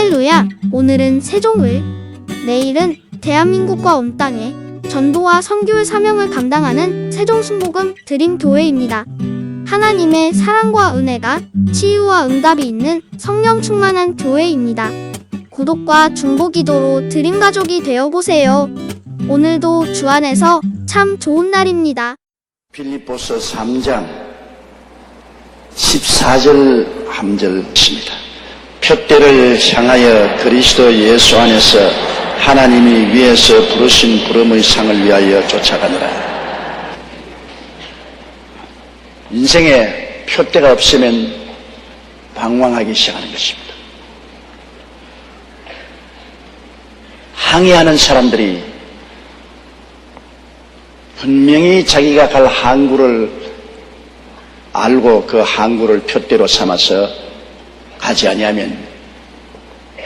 할렐루야! 오늘은 세종을, 내일은 대한민국과 온 땅에 전도와 선교의 사명을 감당하는 세종순복음 드림교회입니다. 하나님의 사랑과 은혜가 치유와 응답이 있는 성령 충만한 교회입니다. 구독과 중보기도로 드림가족이 되어보세요. 오늘도 주 안에서 참 좋은 날입니다. 빌립보서 3장 14절 함절입니다. 표대를 향하여 그리스도 예수 안에서 하나님이 위에서 부르신 부름의 상을 위하여 쫓아가느라. 인생에 표대가 없으면 방황하기 시작하는 것입니다. 항해하는 사람들이 분명히 자기가 갈 항구를 알고 그 항구를 표대로 삼아서 가지 아니하면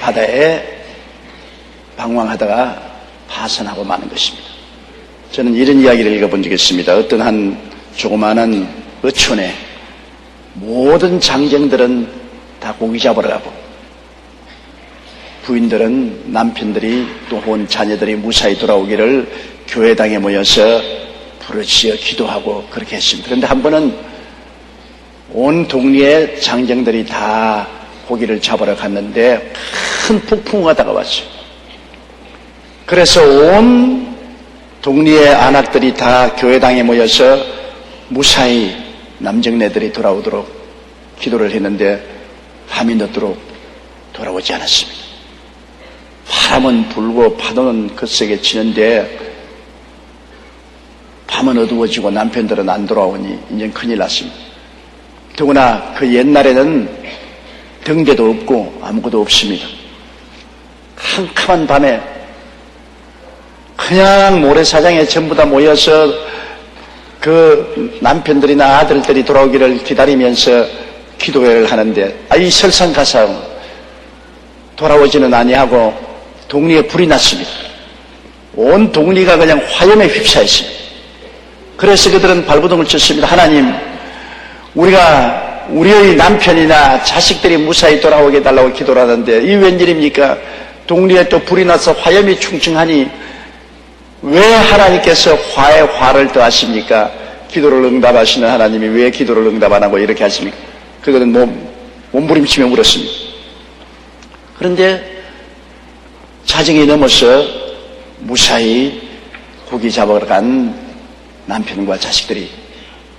바다에 방황하다가 파산하고 마는 것입니다. 저는 이런 이야기를 읽어본 적이 있습니다. 어떤 한 조그마한 어촌에 모든 장정들은 다 고기 잡으러 가고 부인들은 남편들이 또 온 자녀들이 무사히 돌아오기를 교회당에 모여서 부르짖어 기도하고 그렇게 했습니다. 그런데 한 번은 온 동리의 장정들이 다 고기를 잡으러 갔는데 큰 폭풍우가 다가왔어요. 그래서 온 동리의 안악들이 다 교회당에 모여서 무사히 남정네들이 돌아오도록 기도를 했는데 밤이 늦도록 돌아오지 않았습니다. 바람은 불고 파도는 거세게 치는데 밤은 어두워지고 남편들은 안 돌아오니 이제 큰일 났습니다. 더구나 그 옛날에는 등대도 없고 아무것도 없습니다. 캄캄한 밤에 그냥 모래사장에 전부 다 모여서 그 남편들이나 아들들이 돌아오기를 기다리면서 기도회를 하는데 이 설상가상 돌아오지는 아니하고 동리에 불이 났습니다. 온 동리가 그냥 화염에 휩싸였습니다. 그래서 그들은 발버둥을 쳤습니다. 하나님, 우리가 우리의 남편이나 자식들이 무사히 돌아오게 해달라고 기도를 하는데 이 웬일입니까? 동리에 또 불이 나서 화염이 충충하니 왜 하나님께서 화에 화를 더하십니까? 기도를 응답하시는 하나님이 왜 기도를 응답 안 하고 이렇게 하십니까? 그들은 몸부림치며 울었습니다. 그런데 자정이 넘어서 무사히 고기 잡으러 간 남편과 자식들이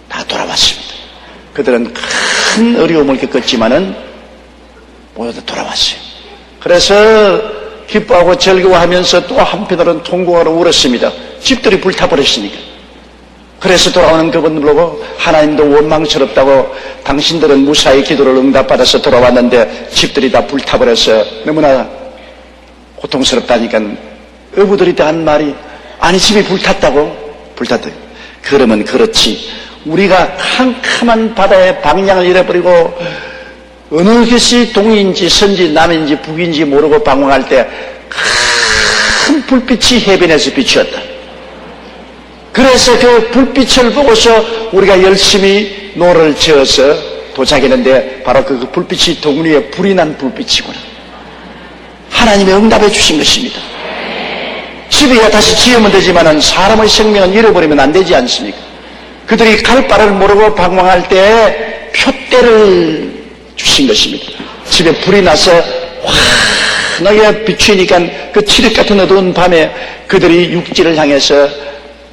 다 돌아왔습니다. 그들은 큰 어려움을 겪었지만은 모두 돌아왔어요. 그래서 기뻐하고 즐거워하면서 또 한편으로는 통곡하러 울었습니다. 집들이 불타버렸으니까. 그래서 돌아오는 그분들 보고 하나님도 원망스럽다고 당신들은 무사히 기도를 응답받아서 돌아왔는데 집들이 다 불타버려서 너무나 고통스럽다니까 어부들이 다 한 말이 아니 집이 불탔다고? 불탔다. 그러면 그렇지. 우리가 캄캄한 바다에 방향을 잃어버리고 어느 것이 동인지 서인지 남인지 북인지 모르고 방황할 때 큰 불빛이 해변에서 비추었다. 그래서 그 불빛을 보고서 우리가 열심히 노를 지어서 도착했는데 바로 그 불빛이 동리에 불이 난 불빛이구나. 하나님이 응답해 주신 것입니다. 집이야 다시 지으면 되지만 사람의 생명은 잃어버리면 안 되지 않습니까? 그들이 갈 바를 모르고 방황할 때 표대를 주신 것입니다. 집에 불이 나서 환하게 비추니까 그 칠흑 같은 어두운 밤에 그들이 육지를 향해서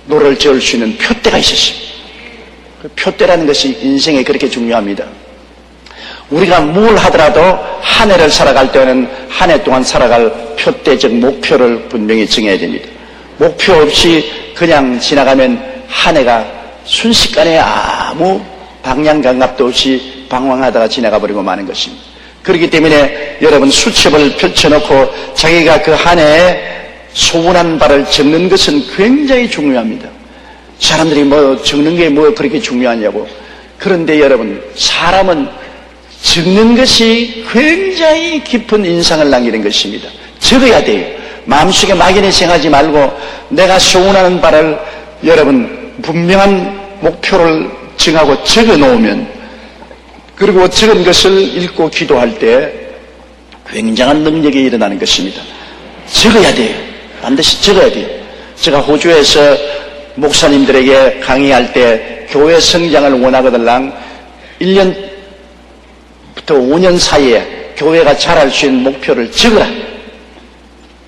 노를 지을 수 있는 표대가 있었습니다. 그 표대라는 것이 인생에 그렇게 중요합니다. 우리가 뭘 하더라도 한 해를 살아갈 때는 한 해 동안 살아갈 표대적 목표를 분명히 정해야 됩니다. 목표 없이 그냥 지나가면 한 해가 순식간에 아무 방향 감각도 없이 방황하다가 지나가 버리고 마는 것입니다. 그렇기 때문에 여러분 수첩을 펼쳐놓고 자기가 그 한 해에 소원한 바를 적는 것은 굉장히 중요합니다. 사람들이 적는 게 그렇게 중요하냐고. 그런데 여러분 사람은 적는 것이 굉장히 깊은 인상을 남기는 것입니다. 적어야 돼요. 마음속에 막연히 생각하지 말고 내가 소원하는 바를 여러분 분명한 목표를 정하고 적어 놓으면 그리고 적은 것을 읽고 기도할 때 굉장한 능력이 일어나는 것입니다. 적어야 돼요. 반드시 적어야 돼요. 제가 호주에서 목사님들에게 강의할 때 교회 성장을 원하거들랑 1년부터 5년 사이에 교회가 자랄 수 있는 목표를 적어라.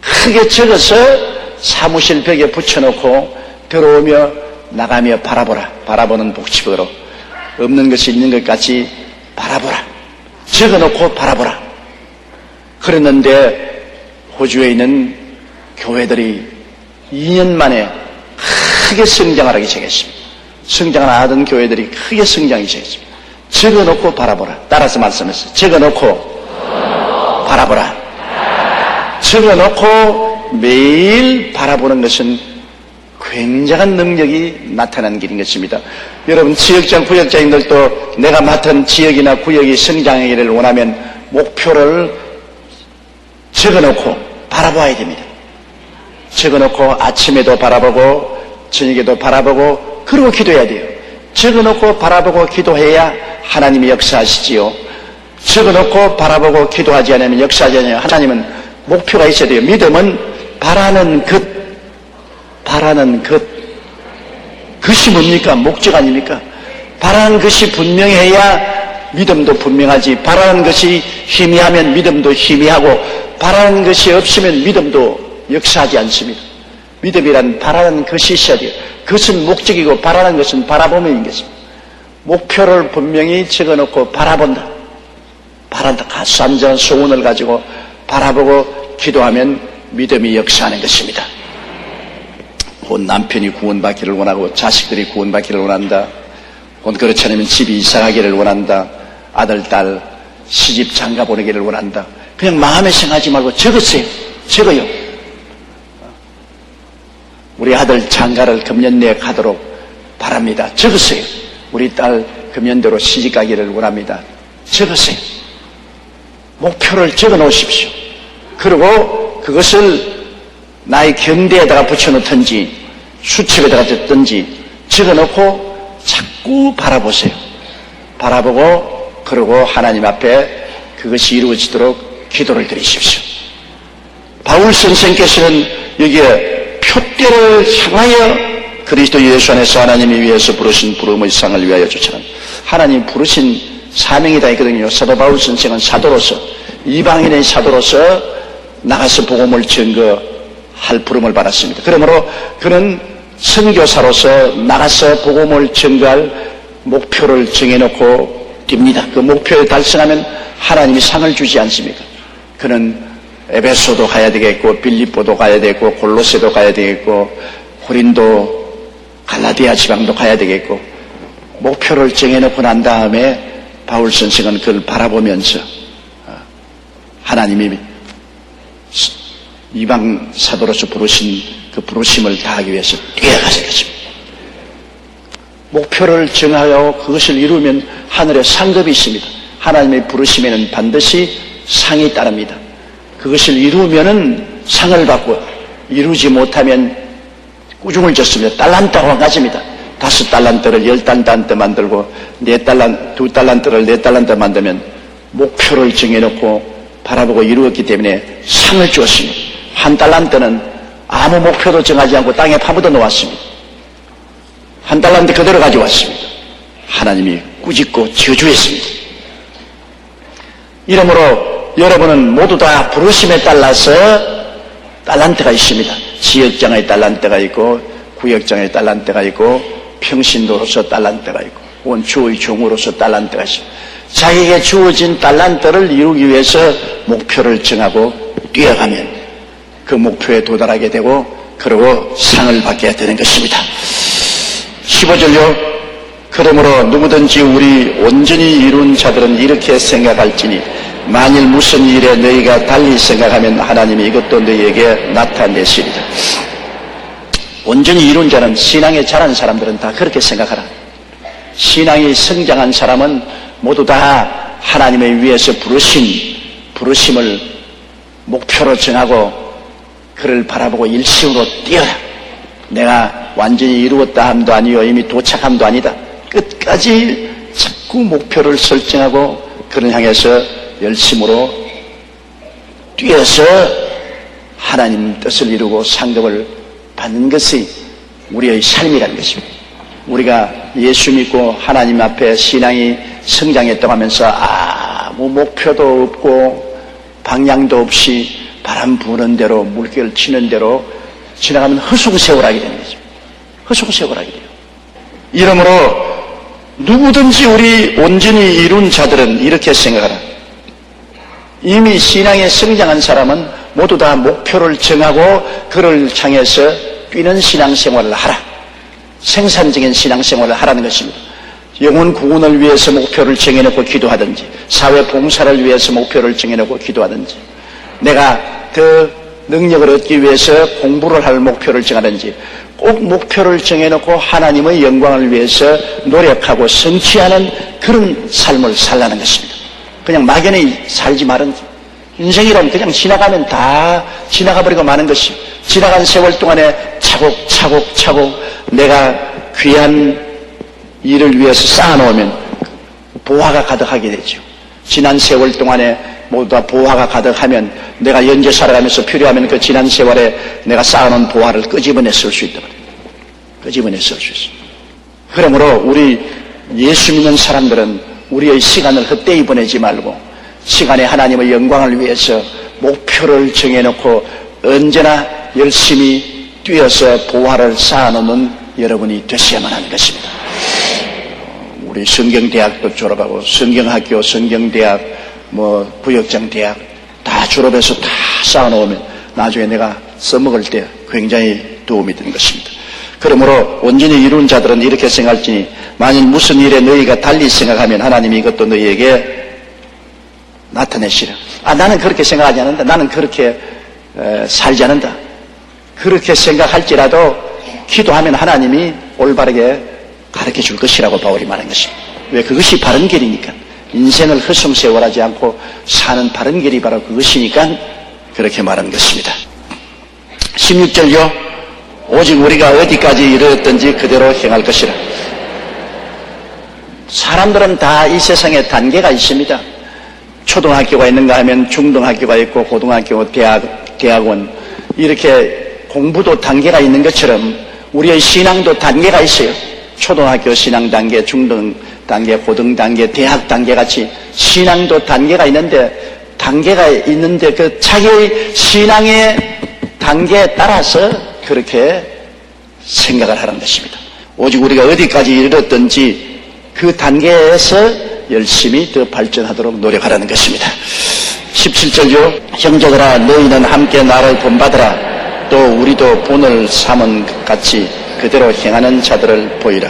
크게 적어서 사무실 벽에 붙여놓고 들어오며 나가며 바라보라. 바라보는 복집으로 없는 것이 있는 것 같이 바라보라. 적어놓고 바라보라. 그랬는데 호주에 있는 교회들이 2년 만에 크게 성장을 하기 시작했습니다. 성장을 하던 교회들이 크게 성장하기 시작했습니다. 적어놓고 바라보라. 따라서 말씀했어요. 적어놓고 바라보라. 적어놓고 매일 바라보는 것은 굉장한 능력이 나타나는 길인 것입니다. 여러분 지역장, 구역장님들도 내가 맡은 지역이나 구역이 성장하기를 원하면 목표를 적어놓고 바라봐야 됩니다. 적어놓고 아침에도 바라보고 저녁에도 바라보고 그러고 기도해야 돼요. 적어놓고 바라보고 기도해야 하나님이 역사하시지요. 적어놓고 바라보고 기도하지 않으면 역사하지 않으면 하나님은 목표가 있어야 돼요. 믿음은 바라는 것이 뭡니까? 목적 아닙니까? 바라는 것이 분명해야 믿음도 분명하지. 바라는 것이 희미하면 믿음도 희미하고 바라는 것이 없으면 믿음도 역사하지 않습니다. 믿음이란 바라는 것이 있어야 돼요. 그것은 목적이고 바라는 것은 바라보면인 것입니다. 목표를 분명히 적어놓고 바라본다. 가수한전 소원을 가지고 바라보고 기도하면 믿음이 역사하는 것입니다. 곧 남편이 구원받기를 원하고 자식들이 구원받기를 원한다. 곧 그렇지 않으면 집이 이사가기를 원한다. 아들, 딸, 시집 장가 보내기를 원한다. 그냥 마음에 생각하지 말고 적으세요. 적어요. 우리 아들 장가를 금년 내에 가도록 바랍니다. 적으세요. 우리 딸 금년대로 시집 가기를 원합니다. 적으세요. 목표를 적어 놓으십시오. 그리고 그것을 나의 경대에다가 붙여놓든지 수첩에다가 줬든지 적어놓고 자꾸 바라보세요. 바라보고 그리고 하나님 앞에 그것이 이루어지도록 기도를 드리십시오. 바울 선생께서는 여기에 표대를 향하여 그리스도 예수 안에서 하나님이 위해서 부르신 부름의 상을 위하여 주처럼 하나님 부르신 사명이다 했거든요. 사도 바울 선생은 사도로서 이방인의 사도로서 나가서 복음을 증거할 부름을 받았습니다. 그러므로 그는 선교사로서 나가서 복음을 증거할 목표를 정해놓고 뜁니다. 그 목표를 달성하면 하나님이 상을 주지 않습니까? 그는 에베소도 가야 되겠고 빌립보도 가야 되겠고 골로새도 가야 되겠고 고린도 갈라디아 지방도 가야 되겠고 목표를 정해놓고 난 다음에 바울 선생은 그걸 바라보면서 하나님이 이방 사도로서 부르신 그 부르심을 다하기 위해서 뛰어가는 것입니다. 목표를 정하여 그것을 이루면 하늘에 상급이 있습니다. 하나님의 부르심에는 반드시 상이 따릅니다. 그것을 이루면은 상을 받고 이루지 못하면 꾸중을 줬습니다. 달란트와 가집니다. 5달란트를 10달란트 만들고 2달란트를 4달란트 만들면 목표를 정해놓고 바라보고 이루었기 때문에 상을 주었습니다. 1달란트는 아무 목표도 정하지 않고 땅에 파묻어 놓았습니다. 1달란트 그대로 가져왔습니다. 하나님이 꾸짖고 저주했습니다. 이러므로 여러분은 모두 다 부르심에 따라서 달란트가 있습니다. 지역장의 달란트가 있고 구역장의 달란트가 있고 평신도로서 달란트가 있고 원주의 종으로서 달란트가 있습니다. 자기에게 주어진 달란트를 이루기 위해서 목표를 정하고 뛰어가면 그 목표에 도달하게 되고 그리고 상을 받게 되는 것입니다. 15절요. 그러므로 누구든지 우리 온전히 이룬 자들은 이렇게 생각할지니 만일 무슨 일에 너희가 달리 생각하면 하나님이 이것도 너희에게 나타내시리라. 온전히 이룬 자는 신앙에 자란 사람들은 다 그렇게 생각하라. 신앙이 성장한 사람은 모두 다 하나님의 위에서 부르심을 목표로 정하고 그를 바라보고 일심으로 뛰어라. 내가 완전히 이루었다 함도 아니요 이미 도착함도 아니다. 끝까지 자꾸 목표를 설정하고 그를 향해서 열심으로 뛰어서 하나님 뜻을 이루고 상급을 받는 것이 우리의 삶이라는 것입니다. 우리가 예수 믿고 하나님 앞에 신앙이 성장했다고 하면서 아무 목표도 없고 방향도 없이 바람 부는 대로 물결 치는 대로 지나가면 허송세월하게 되는 거죠. 허송세월하게 돼요. 이러므로 누구든지 우리 온전히 이룬 자들은 이렇게 생각하라. 이미 신앙에 성장한 사람은 모두 다 목표를 정하고 그를 향해서 뛰는 신앙생활을 하라. 생산적인 신앙생활을 하라는 것입니다. 영혼 구원을 위해서 목표를 정해놓고 기도하든지, 사회 봉사를 위해서 목표를 정해놓고 기도하든지, 내가 더 능력을 얻기 위해서 공부를 할 목표를 정하든지, 꼭 목표를 정해놓고 하나님의 영광을 위해서 노력하고 성취하는 그런 삶을 살라는 것입니다. 그냥 막연히 살지 말은, 인생이란 그냥 지나가면 다 지나가버리고 마는 것이, 지나간 세월 동안에 차곡차곡 내가 귀한 일을 위해서 쌓아놓으면 보화가 가득하게 되죠. 지난 세월 동안에 모두 다 보화가 가득하면 내가 현재 살아가면서 필요하면 그 지난 세월에 내가 쌓아놓은 보화를 끄집어내 쓸 수 있다. 끄집어내 쓸 수 있어. 그러므로 우리 예수 믿는 사람들은 우리의 시간을 헛되이 보내지 말고 시간에 하나님의 영광을 위해서 목표를 정해놓고 언제나 열심히 뛰어서 보화를 쌓아놓는 여러분이 되셔야만 하는 것입니다. 우리 성경대학도 졸업하고 성경학교, 성경대학, 부역장대학 다 졸업해서 다 쌓아놓으면 나중에 내가 써먹을 때 굉장히 도움이 되는 것입니다. 그러므로 온전히 이룬 자들은 이렇게 생각할지니 만일 무슨 일에 너희가 달리 생각하면 하나님이 이것도 너희에게 나타내시라. 나는 그렇게 생각하지 않는다. 나는 그렇게 살지 않는다. 그렇게 생각할지라도 기도하면 하나님이 올바르게 가르쳐 줄 것이라고 바울이 말한 것입니다. 왜? 그것이 바른 길이니까. 인생을 허송세월하지 않고 사는 바른 길이 바로 그것이니까 그렇게 말한 것입니다. 16절요. 오직 우리가 어디까지 이르렀든지 그대로 행할 것이라. 사람들은 다 이 세상에 단계가 있습니다. 초등학교가 있는가 하면 중등학교가 있고 고등학교, 대학원 이렇게 공부도 단계가 있는 것처럼 우리의 신앙도 단계가 있어요. 초등학교 신앙 단계, 중등 단계, 고등 단계, 대학 단계 같이 신앙도 단계가 있는데 그 자기의 신앙의 단계에 따라서 그렇게 생각을 하는 것입니다. 오직 우리가 어디까지 이르렀든지 그 단계에서 열심히 더 발전하도록 노력하라는 것입니다. 17절요. 형제들아 너희는 함께 나를 본받으라. 또 우리도 본을 삼은 것 같이 그대로 행하는 자들을 보이라.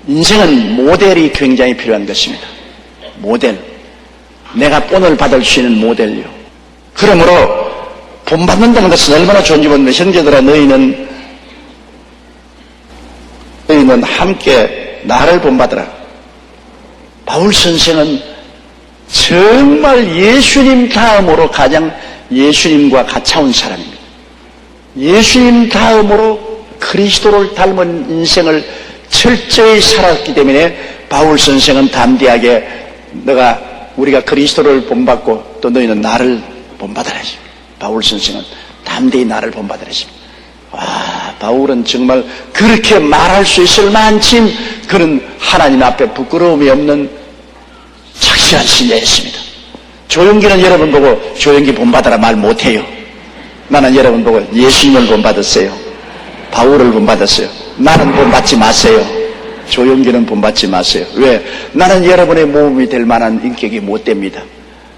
인생은 모델이 굉장히 필요한 것입니다. 모델. 내가 본을 받을 수 있는 모델이요. 그러므로 본받는다는 것은 얼마나 좋은지 모르는데 형제들아 너희는 함께 나를 본받으라. 바울 선생은 정말 예수님 다음으로 가장 예수님과 가까운 사람입니다. 예수님 다음으로 그리스도를 닮은 인생을 철저히 살았기 때문에 바울 선생은 담대하게 우리가 그리스도를 본받고 또 너희는 나를 본받으라. 바울 선생은 담대히 나를 본받으라. 바울은 정말 그렇게 말할 수 있을 만큼 그는 하나님 앞에 부끄러움이 없는 착실한 신자였습니다. 조용기는 여러분 보고 조용기 본받아라 말 못해요. 나는 여러분 보고 예수님을 본받았어요. 바울을 본받았어요. 나는 본받지 마세요. 조용기는 본받지 마세요. 왜? 나는 여러분의 모험이 될 만한 인격이 못 됩니다.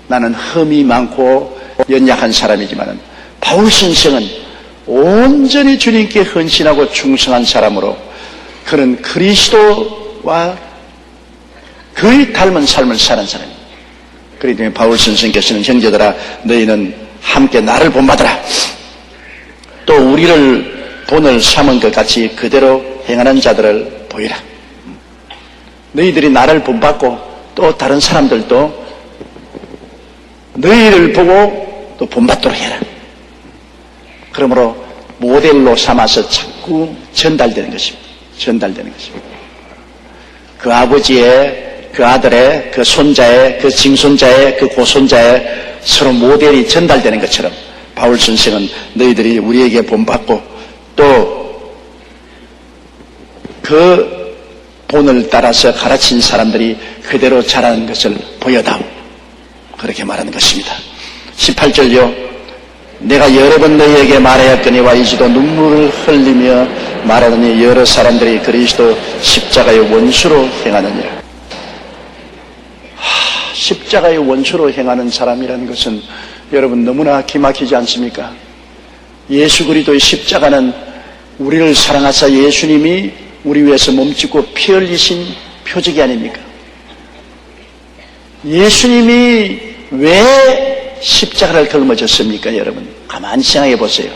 나는 흠이 많고 연약한 사람이지만 바울 선생은 온전히 주님께 헌신하고 충성한 사람으로 그는 그리스도와 거의 닮은 삶을 사는 사람입니다. 그렇기 때문에 바울 선생께서는 형제들아 너희는 함께 나를 본받으라. 또 우리를 본을 삼은 것 같이 그대로 행하는 자들을 보이라. 너희들이 나를 본받고 또 다른 사람들도 너희를 보고 또 본받도록 해라. 그러므로 모델로 삼아서 자꾸 전달되는 것입니다. 전달되는 것입니다. 그 아버지의, 그 아들의, 그 손자의, 그 징손자의, 그 고손자의 서로 모델이 전달되는 것처럼 바울 선생은 너희들이 우리에게 본받고 또 그 본을 따라서 가르친 사람들이 그대로 자라는 것을 보여다오. 그렇게 말하는 것입니다. 18절요. 내가 여러 번 너희에게 말하였거니와 이제도 눈물을 흘리며 말하더니 여러 사람들이 그리스도 십자가의 원수로 행하느니라. 십자가의 원수로 행하는 사람이라는 것은 여러분 너무나 기막히지 않습니까? 예수 그리스도의 십자가는 우리를 사랑하사 예수님이 우리 위해서 몸짓고 피 흘리신 표적이 아닙니까? 예수님이 왜 십자가를 걸머졌습니까? 여러분 가만히 생각해 보세요.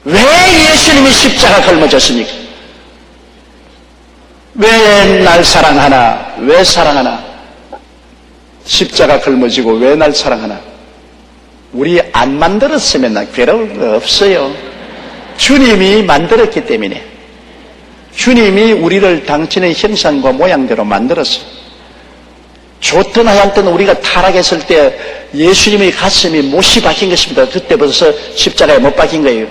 왜 예수님이 십자가 걸머졌습니까? 왜 날 사랑하나? 왜 사랑하나? 십자가 걸머지고 왜 날 사랑하나? 우리 안 만들었으면 나 괴로울 거 없어요. 주님이 만들었기 때문에. 주님이 우리를 당신의 형상과 모양대로 만들었어요. 좋든 하얗든 우리가 타락했을 때 예수님의 가슴이 못이 박힌 것입니다. 그때 벌써 십자가에 못 박힌 거예요.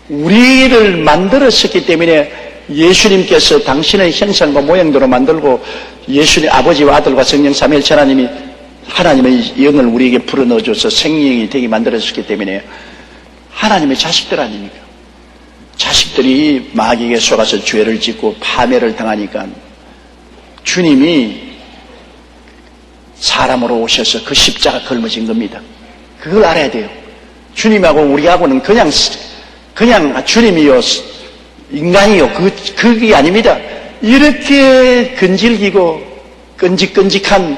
우리를 만들었기 때문에 예수님께서 당신의 형상과 모양대로 만들고 예수님 아버지와 아들과 성령 삼위일체 하나님이 하나님의 영을 우리에게 불어넣어줘서 생명이 되게 만들었기 때문에 하나님의 자식들 아닙니까? 자식들이 마귀에게 속아서 죄를 짓고 파멸을 당하니까 주님이 사람으로 오셔서 그 십자가 걸머진 겁니다. 그걸 알아야 돼요. 주님하고 우리하고는 그냥 주님이요 인간이요 그게 아닙니다. 이렇게 근질기고 끈직끈직한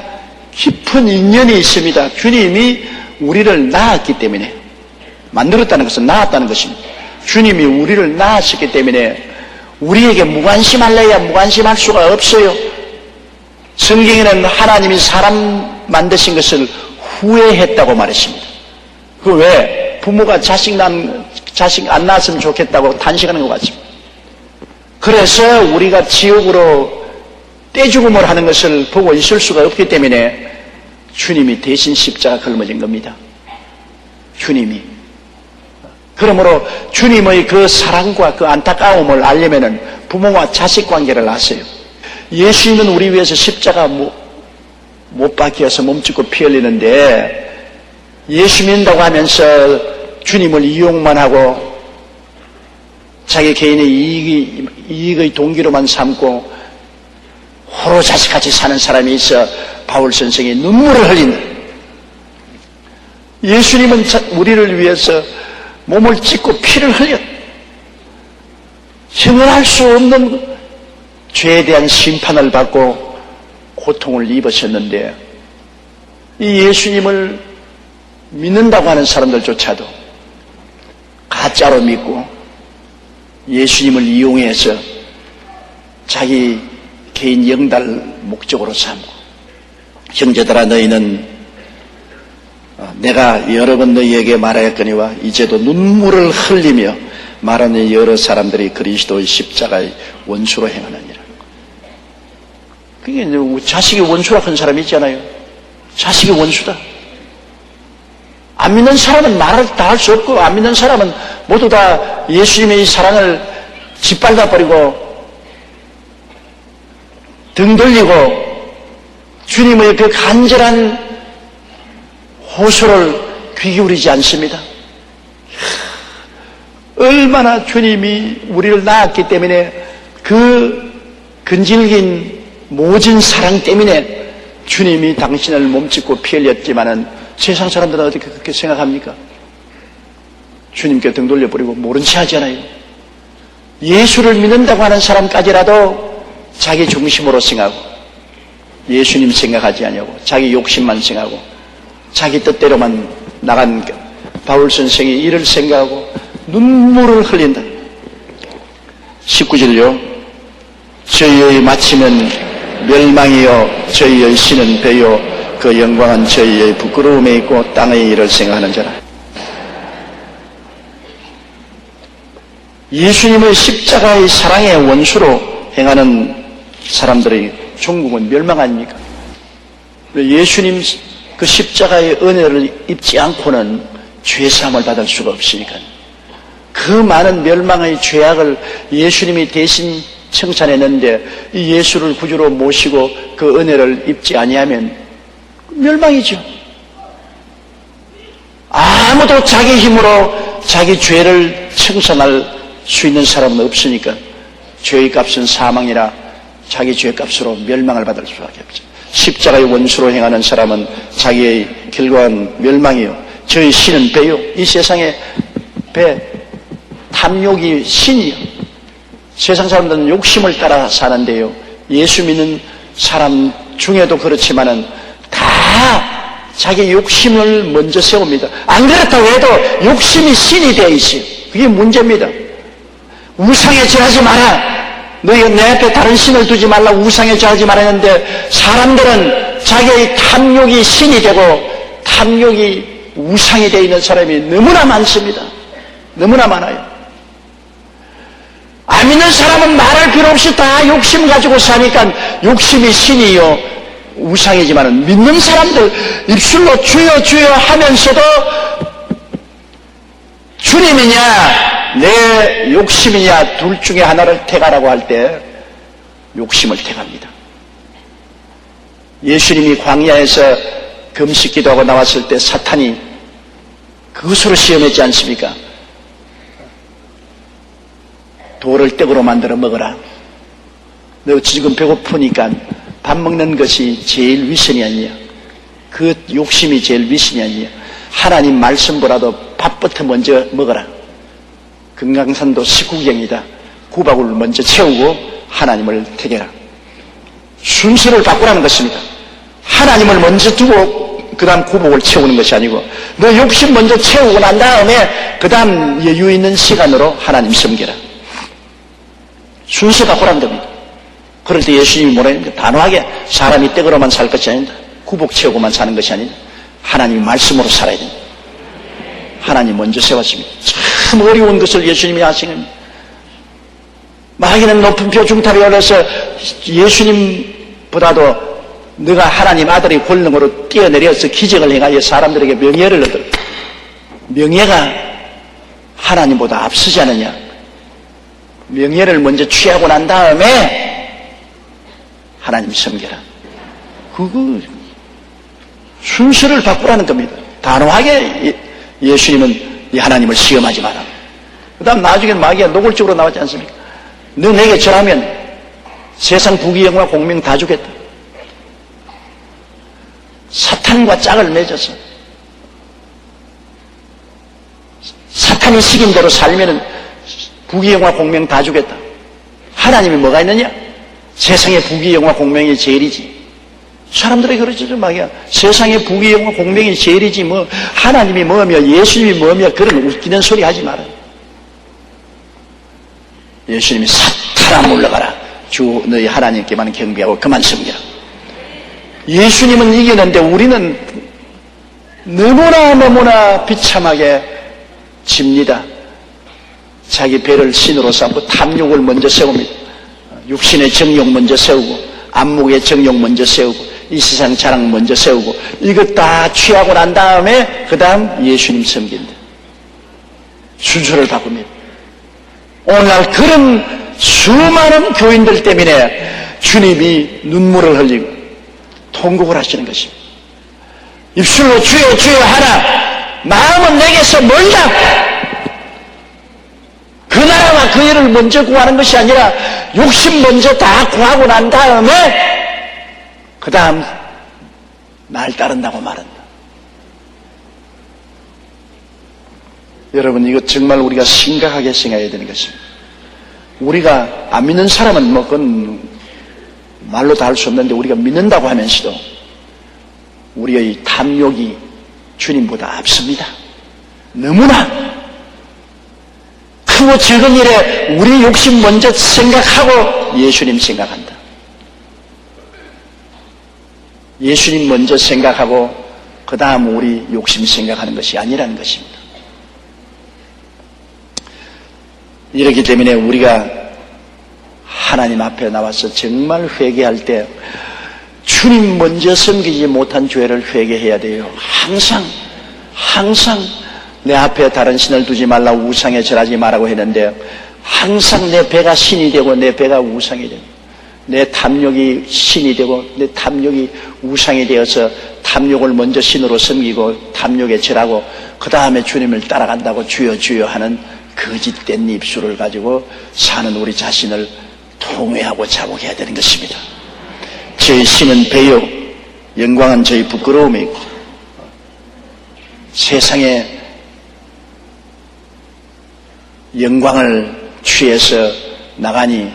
깊은 인연이 있습니다. 주님이 우리를 낳았기 때문에 만들었다는 것은 낳았다는 것입니다. 주님이 우리를 낳았기 때문에 우리에게 무관심할래야 무관심할 수가 없어요. 성경에는 하나님이 사람 만드신 것을 후회했다고 말했습니다. 그 왜? 부모가 자식 안 낳았으면 좋겠다고 단식하는 것 같습니다. 그래서 우리가 지옥으로 떼죽음을 하는 것을 보고 있을 수가 없기 때문에 주님이 대신 십자가 걸머진 겁니다. 주님이. 그러므로 주님의 그 사랑과 그 안타까움을 알려면은 부모와 자식 관계를 아세요. 예수님은 우리 위해서 십자가 못 박혀서 몸짓고 피 흘리는데 예수 믿는다고 하면서 주님을 이용만 하고 자기 개인의 이익의 동기로만 삼고 호로 자식같이 사는 사람이 있어 바울 선생이 눈물을 흘린다. 예수님은 우리를 위해서 몸을 찢고 피를 흘렸. 형언할 수 없는 죄에 대한 심판을 받고 고통을 입으셨는데 이 예수님을 믿는다고 하는 사람들조차도 가짜로 믿고 예수님을 이용해서 자기 개인 영달 목적으로 삼고 형제들아 너희는 내가 여러 번 너희에게 말하였거니와 이제도 눈물을 흘리며 말하는 여러 사람들이 그리스도의 십자가의 원수로 행하느니라. 그게 자식이 원수라 한 사람이 있잖아요. 자식이 원수다. 안 믿는 사람은 말을 다 할 수 없고 안 믿는 사람은 모두 다 예수님의 사랑을 짓밟아 버리고 등 돌리고 주님의 그 간절한 호소를 귀 기울이지 않습니다. 얼마나 주님이 우리를 낳았기 때문에 그 근질긴 모진 사랑 때문에 주님이 당신을 몸짓고 피 흘렸지만은 세상 사람들은 어떻게 그렇게 생각합니까? 주님께 등 돌려버리고 모른 체 하잖아요. 예수를 믿는다고 하는 사람까지라도 자기 중심으로 생각하고 예수님 생각하지 않냐고 자기 욕심만 생각하고 자기 뜻대로만 나간 바울 선생이 이를 생각하고 눈물을 흘린다. 19절요. 저희의 마침은 멸망이요 저희의 신은 배요 그 영광은 저희의 부끄러움에 있고 땅의 일을 생각하는 자라. 예수님의 십자가의 사랑의 원수로 행하는 사람들의 종국은 멸망 아닙니까? 예수님 그 십자가의 은혜를 입지 않고는 죄사함을 받을 수가 없으니까. 그 많은 멸망의 죄악을 예수님이 대신 청산했는데 이 예수를 구주로 모시고 그 은혜를 입지 아니하면 멸망이죠. 아무도 자기 힘으로 자기 죄를 청산할 수 있는 사람은 없으니까 죄의 값은 사망이라 자기 죄 값으로 멸망을 받을 수밖에 없죠. 십자가의 원수로 행하는 사람은 자기의 결과는 멸망이요. 저희 신은 배요. 이 세상에 배, 탐욕이 신이요. 세상 사람들은 욕심을 따라 사는데요. 예수 믿는 사람 중에도 그렇지만은 다 자기 욕심을 먼저 세웁니다. 안 그렇다고 해도 욕심이 신이 되어 있어요. 그게 문제입니다. 우상에 절하지 마라. 너희가 내 앞에 다른 신을 두지 말라. 우상에 절하지 말았는데 사람들은 자기의 탐욕이 신이 되고 탐욕이 우상이 되어 있는 사람이 너무나 많습니다. 너무나 많아요. 안 믿는 사람은 말할 필요 없이 다 욕심 가지고 사니까 욕심이 신이요 우상이지만 믿는 사람들 입술로 주여 주여 하면서도 주님이냐 내 욕심이냐 둘 중에 하나를 택하라고 할 때 욕심을 택합니다. 예수님이 광야에서 금식 기도하고 나왔을 때 사탄이 그것으로 시험했지 않습니까? 돌을 떡으로 만들어 먹어라. 너 지금 배고프니까 밥 먹는 것이 제일 위선이 아니야. 그 욕심이 제일 위선이 아니야. 하나님 말씀보다도 밥부터 먼저 먹어라. 금강산도 19경이다. 구박을 먼저 채우고 하나님을 택해라. 순서를 바꾸라는 것입니다. 하나님을 먼저 두고 그 다음 구복을 채우는 것이 아니고 너 욕심 먼저 채우고 난 다음에 그 다음 여유 있는 시간으로 하나님 섬겨라. 순서 바꾸라는 겁니다. 그럴 때 예수님이 뭐라 했는데 단호하게 사람이 떡으로만 살 것이 아니다. 구복 채우고만 사는 것이 아니다. 하나님이 말씀으로 살아야 됩니다. 하나님 먼저 세웠습니다. 참 어려운 것을 예수님이 하신 겁니다. 마귀는 높은 표 중탑에 올라서 예수님보다도 너가 하나님 아들의 권능으로 뛰어내려서 기적을 행하여 사람들에게 명예를 얻을. 명예가 하나님보다 앞서지 않느냐. 명예를 먼저 취하고 난 다음에 하나님 섬겨라. 그거 순서를 바꾸라는 겁니다. 단호하게 예수님은 이 하나님을 시험하지 마라. 그 다음 나중엔 마귀가 노골적으로 나왔지 않습니까? 너 내게 절하면 세상 부귀영화 공명 다 주겠다. 사탄과 짝을 맺어서 사탄이 시킨 대로 살면은 부귀영화 공명 다 주겠다. 하나님이 뭐가 있느냐? 세상의 부귀영화 공명이 제일이지. 사람들이 그러죠. 막이야. 세상의 부귀영화 공명이 제일이지 뭐 하나님이 뭐며 예수님이 뭐며 그런 웃기는 소리 하지 마라. 예수님이 사탄아 물러가라. 주 너희 하나님께만 경배하고 그만 섬기라. 예수님은 이기는데 우리는 너무나 비참하게 집니다. 자기 배를 신으로 삼고 탐욕을 먼저 세웁니다. 육신의 정욕 먼저 세우고 안목의 정욕 먼저 세우고 이 세상 자랑 먼저 세우고 이것 다 취하고 난 다음에 그 다음 예수님 섬긴다. 순서를 바꿉니다. 오늘날 그런 수많은 교인들 때문에 주님이 눈물을 흘리고 통곡을 하시는 것입니다. 입술로 주여 주여 하나 마음은 내게서 멀다. 그 나라와 그 일을 먼저 구하는 것이 아니라 욕심 먼저 다 구하고 난 다음에 그 다음 날 따른다고 말한다. 여러분 이거 정말 우리가 심각하게 생각해야 되는 것입니다. 우리가 안 믿는 사람은 뭐 그건 말로 다 할 수 없는데 우리가 믿는다고 하면서도 우리의 탐욕이 주님보다 앞섭니다. 너무나 크고 적은 일에 우리 욕심 먼저 생각하고 예수님 생각한다. 예수님 먼저 생각하고 그 다음 우리 욕심 생각하는 것이 아니라는 것입니다. 이렇기 때문에 우리가 하나님 앞에 나와서 정말 회개할 때 주님 먼저 섬기지 못한 죄를 회개해야 돼요. 항상 내 앞에 다른 신을 두지 말라, 우상에 절하지 말라고 했는데 항상 내 배가 신이 되고 내 배가 우상이 되고 내 탐욕이 신이 되고 내 탐욕이 우상이 되어서 탐욕을 먼저 신으로 섬기고 탐욕에 절하고 그 다음에 주님을 따라간다고 주여 주여 하는 거짓된 입술을 가지고 사는 우리 자신을 통회하고 자복해야 되는 것입니다. 저희 신은 배요, 영광은 저희 부끄러움이고 세상에 영광을 취해서 나가니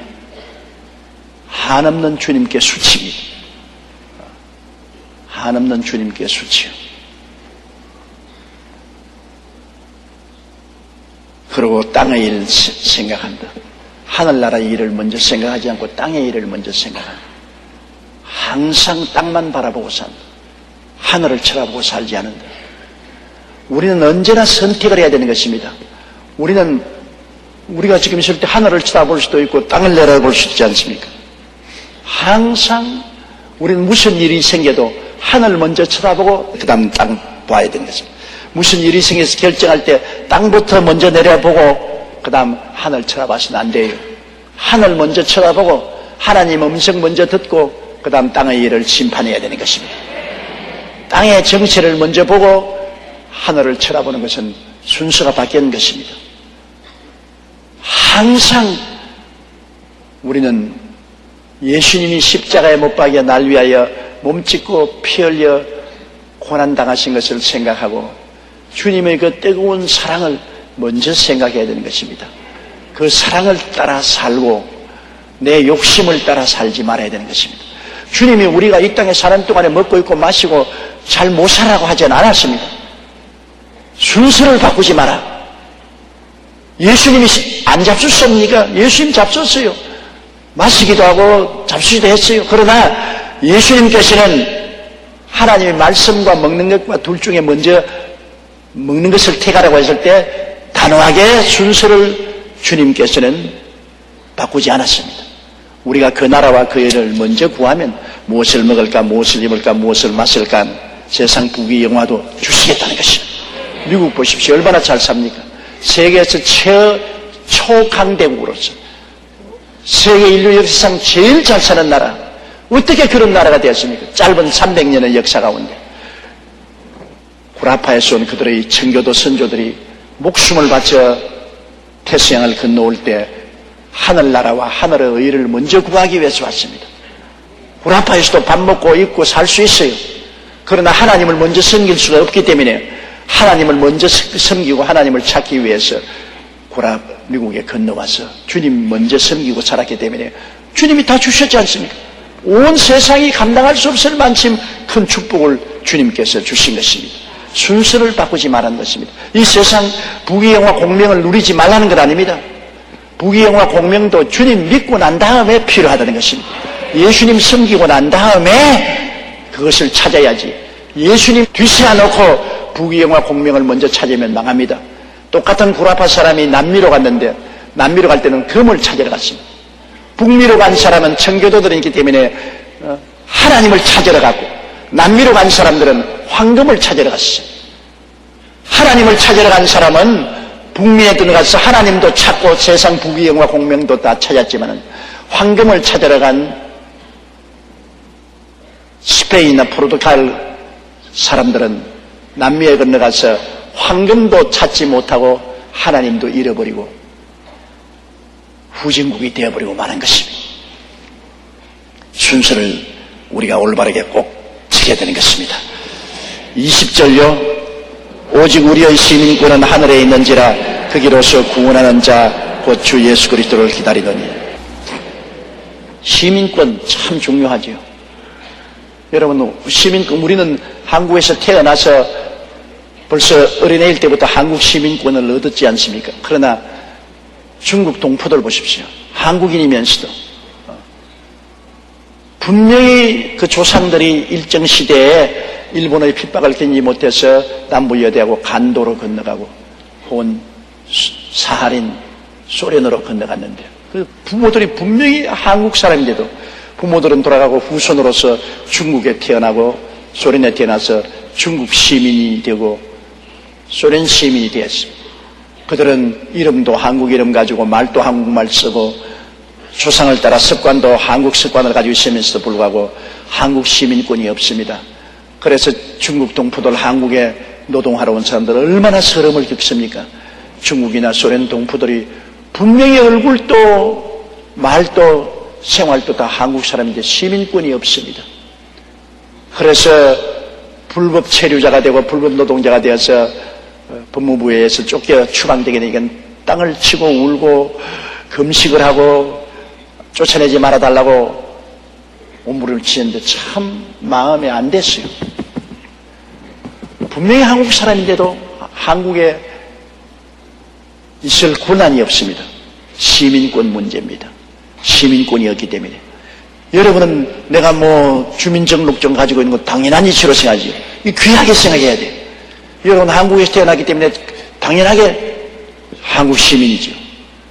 한없는 주님께 수치입니다. 한없는 주님께 수치요. 그리고 땅의 일을 생각한다. 하늘나라의 일을 먼저 생각하지 않고 땅의 일을 먼저 생각한다. 항상 땅만 바라보고 산다. 하늘을 쳐다보고 살지 않는다. 우리는 언제나 선택을 해야 되는 것입니다. 우리가 지금 있을 때 하늘을 쳐다볼 수도 있고 땅을 내려볼 수도 있지 않습니까? 항상 우리는 무슨 일이 생겨도 하늘 먼저 쳐다보고 그 다음 땅 봐야 되는 것입니다. 무슨 일이 생겨서 결정할 때 땅부터 먼저 내려보고 그 다음 하늘 쳐다봐서는 안 돼요. 하늘 먼저 쳐다보고 하나님 음성 먼저 듣고 그 다음 땅의 일을 심판해야 되는 것입니다. 땅의 정체를 먼저 보고 하늘을 쳐다보는 것은 순서가 바뀌는 것입니다. 항상 우리는 예수님이 십자가에 못 박여 날 위하여 몸짓고 피 흘려 고난당하신 것을 생각하고 주님의 그 뜨거운 사랑을 먼저 생각해야 되는 것입니다. 그 사랑을 따라 살고 내 욕심을 따라 살지 말아야 되는 것입니다. 주님이 우리가 이 땅에 사는 동안에 먹고 입고 마시고 잘 못 살라고 하지는 않았습니다. 순서를 바꾸지 마라. 예수님이 안 잡수셨습니까? 예수님 잡수었어요. 마시기도 하고 잡수기도 했어요. 그러나 예수님께서는 하나님의 말씀과 먹는 것과 둘 중에 먼저 먹는 것을 택하라고 했을 때 단호하게 순서를 주님께서는 바꾸지 않았습니다. 우리가 그 나라와 그 일을 먼저 구하면 무엇을 먹을까, 무엇을 입을까, 무엇을 마실까 세상 부귀영화도 주시겠다는 것입니다. 미국 보십시오. 얼마나 잘 삽니까? 세계에서 초강대국으로서 세계 인류 역사상 제일 잘 사는 나라. 어떻게 그런 나라가 되었습니까? 짧은 300년의 역사 가운데 구라파에서 온 그들의 청교도 선조들이 목숨을 바쳐 태평양을 건너올 때 하늘나라와 하늘의 의를 먼저 구하기 위해서 왔습니다. 구라파에서도 밥 먹고 입고 살 수 있어요. 그러나 하나님을 먼저 섬길 수가 없기 때문에 하나님을 먼저 섬기고 하나님을 찾기 위해서 미국에 건너와서 주님 먼저 섬기고 살았기 때문에 주님이 다 주셨지 않습니까? 온 세상이 감당할 수 없을 만큼 큰 축복을 주님께서 주신 것입니다. 순서를 바꾸지 말라는 것입니다. 이 세상 부귀영화 공명을 누리지 말라는 것 아닙니다. 부귀영화 공명도 주님 믿고 난 다음에 필요하다는 것입니다. 예수님 섬기고 난 다음에 그것을 찾아야지. 예수님 뒤세워놓고 부귀영화 공명을 먼저 찾으면 망합니다. 똑같은 구라파 사람이 남미로 갔는데 남미로 갈 때는 금을 찾으러 갔습니다. 북미로 간 사람은 청교도들이기 때문에 하나님을 찾으러 갔고 남미로 간 사람들은 황금을 찾으러 갔어요. 하나님을 찾으러 간 사람은 북미에 들어가서 하나님도 찾고 세상 부귀영화 공명도 다 찾았지만 황금을 찾으러 간 스페인이나 포르투갈 사람들은 남미에 건너가서 황금도 찾지 못하고 하나님도 잃어버리고 후진국이 되어버리고 마는 것입니다. 순서를 우리가 올바르게 꼭 지켜야 되는 것입니다. 20절요. 오직 우리의 시민권은 하늘에 있는지라 거기로서 구원하는 자 곧 주 예수 그리스도를 기다리더니. 시민권 참 중요하죠. 여러분, 시민권, 우리는 한국에서 태어나서 벌써 어린애일 때부터 한국 시민권을 얻었지 않습니까? 그러나 중국 동포들 보십시오. 한국인이면서도 분명히 그 조상들이 일정 시대에 일본의 핍박을 견디지 못해서 남부여대하고 간도로 건너가고 혹은 사하린 소련으로 건너갔는데 그 부모들이 분명히 한국 사람인데도 부모들은 돌아가고 후손으로서 중국에 태어나고 소련에 태어나서 중국 시민이 되고 소련 시민이 되었습니다. 그들은 이름도 한국 이름 가지고 말도 한국말 쓰고 조상을 따라 습관도 한국 습관을 가지고 있으면서도 불구하고 한국 시민권이 없습니다. 그래서 중국 동포들 한국에 노동하러 온 사람들 얼마나 서름을 겪습니까? 중국이나 소련 동포들이 분명히 얼굴도 말도 생활도 다 한국 사람인데 시민권이 없습니다. 그래서 불법 체류자가 되고 불법 노동자가 되어서 법무부에서 쫓겨 추방되게 되니까 땅을 치고 울고 금식을 하고 쫓아내지 말아달라고 몸부림치는데 참 마음에 안 됐어요. 분명히 한국 사람인데도 한국에 있을 권한이 없습니다. 시민권 문제입니다. 시민권이 없기 때문에. 여러분은 내가 뭐 주민등록증 가지고 있는 거 당연한 이치로 생각하지. 귀하게 생각해야 돼요. 여러분 한국에서 태어났기 때문에 당연하게 한국 시민이죠.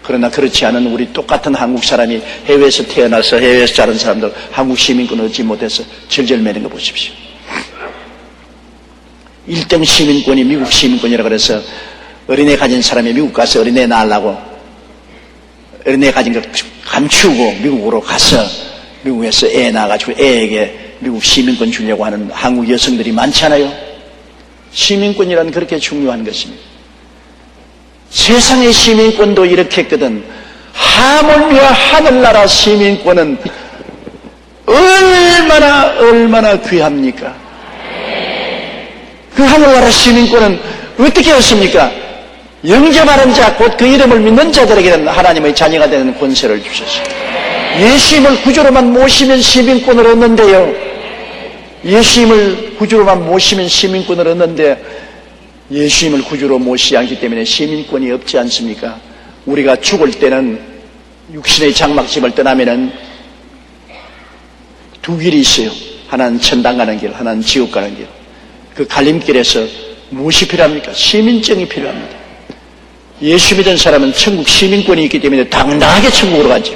그러나 그렇지 않은 우리 똑같은 한국 사람이 해외에서 태어나서 해외에서 자란 사람들 한국 시민권을 얻지 못해서 절절매는 거 보십시오. 1등 시민권이 미국 시민권이라 그래서 어린애 가진 사람이 미국 가서 어린애 낳으려고 어린애 가진 거 감추고 미국으로 가서 미국에서 애 낳아가지고 애에게 미국 시민권 주려고 하는 한국 여성들이 많잖아요. 시민권이란 그렇게 중요한 것입니다. 세상의 시민권도 이렇게 했거든. 하물며 하늘나라 시민권은 얼마나 귀합니까? 그 하늘나라 시민권은 어떻게 했습니까? 영접하는 자, 곧 그 이름을 믿는 자들에게는 하나님의 자녀가 되는 권세를 주셨어요. 예수님을 구주로만 모시면 시민권을 얻는데요. 예수님을 구주로만 모시면 시민권을 얻는데 예수님을 구주로 모시지 않기 때문에 시민권이 없지 않습니까? 우리가 죽을 때는 육신의 장막집을 떠나면은 두 길이 있어요. 하나는 천당 가는 길, 하나는 지옥 가는 길. 그 갈림길에서 무엇이 필요합니까? 시민증이 필요합니다. 예수 믿은 사람은 천국 시민권이 있기 때문에 당당하게 천국으로 가죠.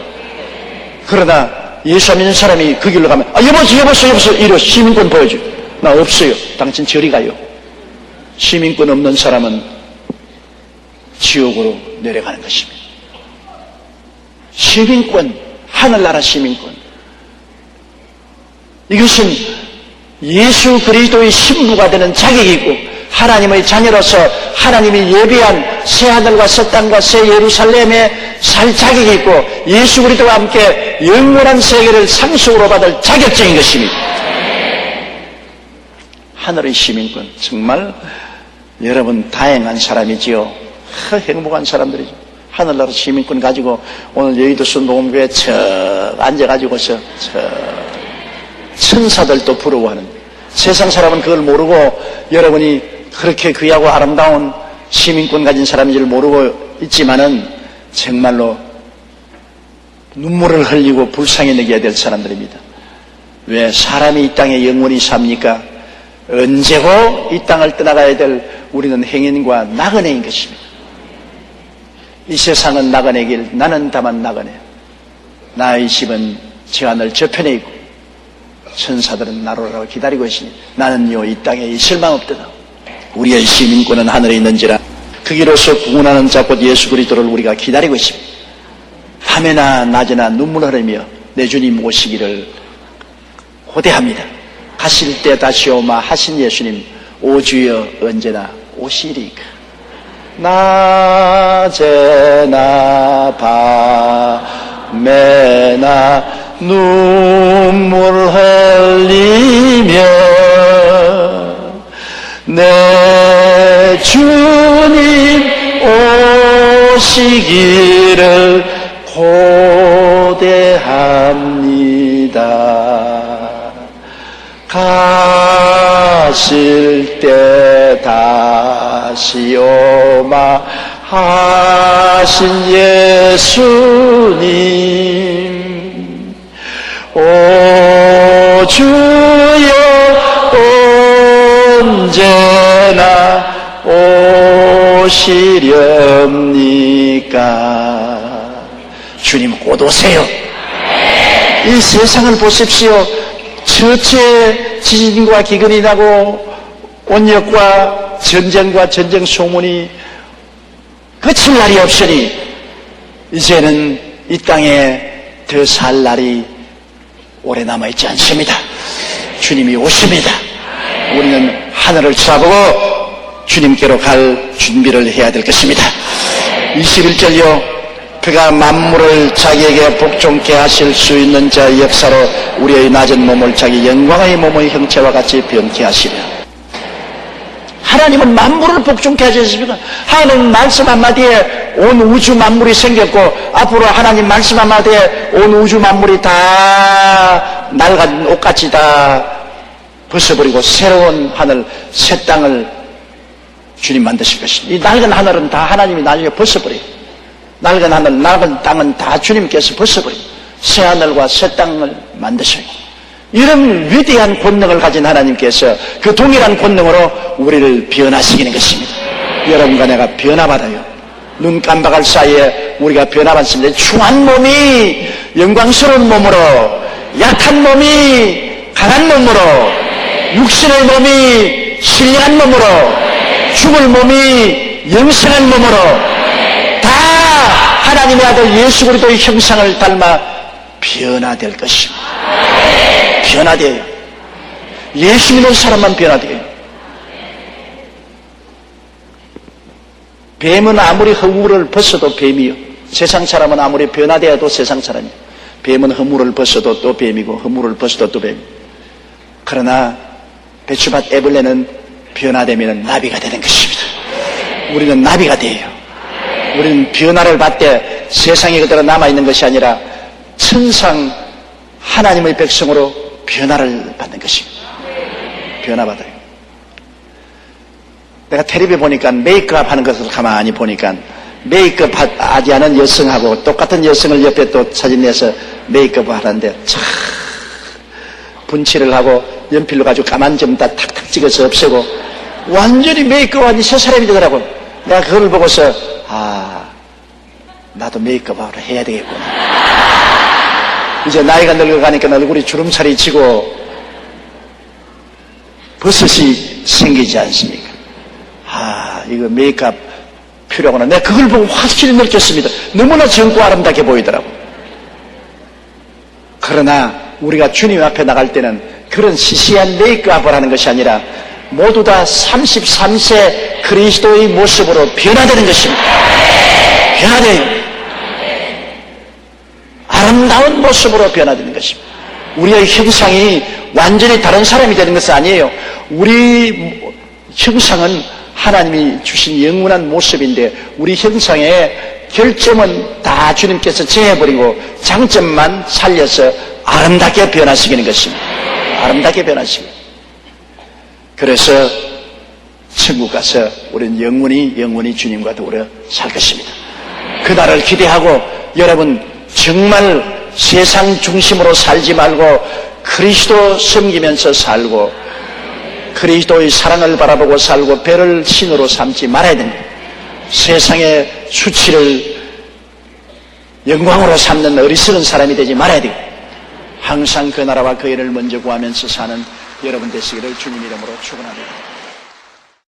그러나 예수 믿는 사람이 그 길로 가면 여보세요 이러 시민권 보여줘. 나 없어요. 당신 저리 가요. 시민권 없는 사람은 지옥으로 내려가는 것입니다. 시민권, 하늘나라 시민권. 이것은 예수 그리스도의 신부가 되는 자격이 있고 하나님의 자녀로서 하나님이 예비한 새하늘과 새 땅과 새 예루살렘에 살 자격이 있고 예수 그리스도와 함께 영원한 세계를 상속으로 받을 자격증인 것입니다. 하늘의 시민권, 정말 여러분 다행한 사람이지요. 행복한 사람들이죠. 하늘나라 시민권 가지고 오늘 여의도 순복음교회에 척 앉아가지고서 천사들도 부러워하는, 세상 사람은 그걸 모르고 여러분이 그렇게 귀하고 아름다운 시민권 가진 사람인 줄 모르고 있지만은 정말로 눈물을 흘리고 불쌍히 느껴야 될 사람들입니다. 왜 사람이 이 땅에 영원히 삽니까? 언제고 이 땅을 떠나가야 될 우리는 행인과 나그네인 것입니다. 이 세상은 나그네 길, 나는 다만 나그네. 나의 집은 저 하늘 저편에 있고 천사들은 나로 기다리고 있으니 나는요 이 땅에 있을 만 없도다. 우리의 시민권은 하늘에 있는지라 거기로서 구원하는 자 곧 예수 그리스도를 우리가 기다리고 있습니다. 밤에나 낮에나 눈물 흘리며 내 주님 오시기를 고대합니다. 가실 때 다시 오마 하신 예수님, 오 주여 언제나 오시리까. 낮에나 밤에나 눈물 흘리며 내 주님 오시기를 고대합니다. 가실 때 다시 오마 하신 예수님, 오 주여 언제나 오시렵니까. 주님 곧 오세요. 이 세상을 보십시오. 처처에 지진과 기근이 나고 온역과 전쟁과 전쟁 소문이 그칠 날이 없으니 이제는 이 땅에 더 살 날이 오래 남아있지 않습니다. 주님이 오십니다. 우리는 하늘을 쳐다보고 주님께로 갈 준비를 해야 될 것입니다. 21절요. 그가 만물을 자기에게 복종케 하실 수 있는 자의 역사로 우리의 낮은 몸을 자기 영광의 몸의 형체와 같이 변케 하시며. 하나님은 만물을 복종케 하셨습니까? 하나님 말씀 한마디에 온 우주 만물이 생겼고, 앞으로 하나님 말씀 한마디에 온 우주 만물이 다 낡은 옷같이 다 벗어버리고 새로운 하늘, 새 땅을 주님 만드실 것입니다. 이 낡은 하늘은 다 하나님이 나중에 벗어버려요. 낡은 하늘, 낡은 땅은 다 주님께서 벗어버리고 새 하늘과 새 땅을 만드셔요. 이런 위대한 권능을 가진 하나님께서 그 동일한 권능으로 우리를 변화시키는 것입니다. 여러분과 내가 변화받아요. 눈 깜박할 사이에 우리가 변화받습니다. 충한 몸이 영광스러운 몸으로, 약한 몸이 강한 몸으로, 육신의 몸이 신령한 몸으로, 죽을 몸이 영생한 몸으로 다 하나님의 아들 예수 그리스도의 형상을 닮아 변화될 것입니다. 변화돼요. 예수 믿는 사람만 변화돼요. 뱀은 아무리 허물을 벗어도 뱀이요. 세상 사람은 아무리 변화되어도 세상 사람이요. 뱀은 허물을 벗어도 또 뱀이고 허물을 벗어도 또 뱀. 그러나 배추밭 애벌레는 변화되면 나비가 되는 것입니다. 우리는 나비가 돼요. 우리는 변화를 받되 세상에 그대로 남아있는 것이 아니라 천상 하나님의 백성으로 변화를 받는 것입니다. 변화받아요. 내가 텔레비에 보니까 메이크업 하는 것을 가만히 보니까 메이크업 하지 않은 여성하고 똑같은 여성을 옆에 또 사진 내서 메이크업 하는데 참 분칠을 하고 연필로 가지고 까만 점 다 탁탁 찍어서 없애고 완전히 메이크업하니 새 사람이 되더라고요. 내가 그걸 보고서 나도 메이크업을 해야 되겠구나. 이제 나이가 늙어가니까 얼굴이 주름살이 지고 버섯이 생기지 않습니까? 이거 메이크업 필요하구나. 내가 그걸 보고 확실히 느꼈습니다. 너무나 젊고 아름답게 보이더라고. 그러나 우리가 주님 앞에 나갈 때는 그런 시시한 메이크업을 하는 것이 아니라 모두 다 33세 그리스도의 모습으로 변화되는 것입니다. 변화돼요. 아름다운 모습으로 변화되는 것입니다. 우리의 형상이 완전히 다른 사람이 되는 것은 아니에요. 우리 형상은 하나님이 주신 영원한 모습인데 우리 형상의 결점은 다 주님께서 제해버리고 장점만 살려서 아름답게 변화시키는 것입니다. 아름답게 변화시키는. 그래서 천국 가서 우리는 영원히 주님과 더불어 살 것입니다. 그날을 기대하고 여러분 정말 세상 중심으로 살지 말고 그리스도 섬기면서 살고 그리스도의 사랑을 바라보고 살고 배를 신으로 삼지 말아야 됩니다. 세상의 수치를 영광으로 삼는 어리석은 사람이 되지 말아야 돼요. 항상 그 나라와 그 일을 먼저 구하면서 사는 여러분 되시기를 주님 이름으로 축원합니다.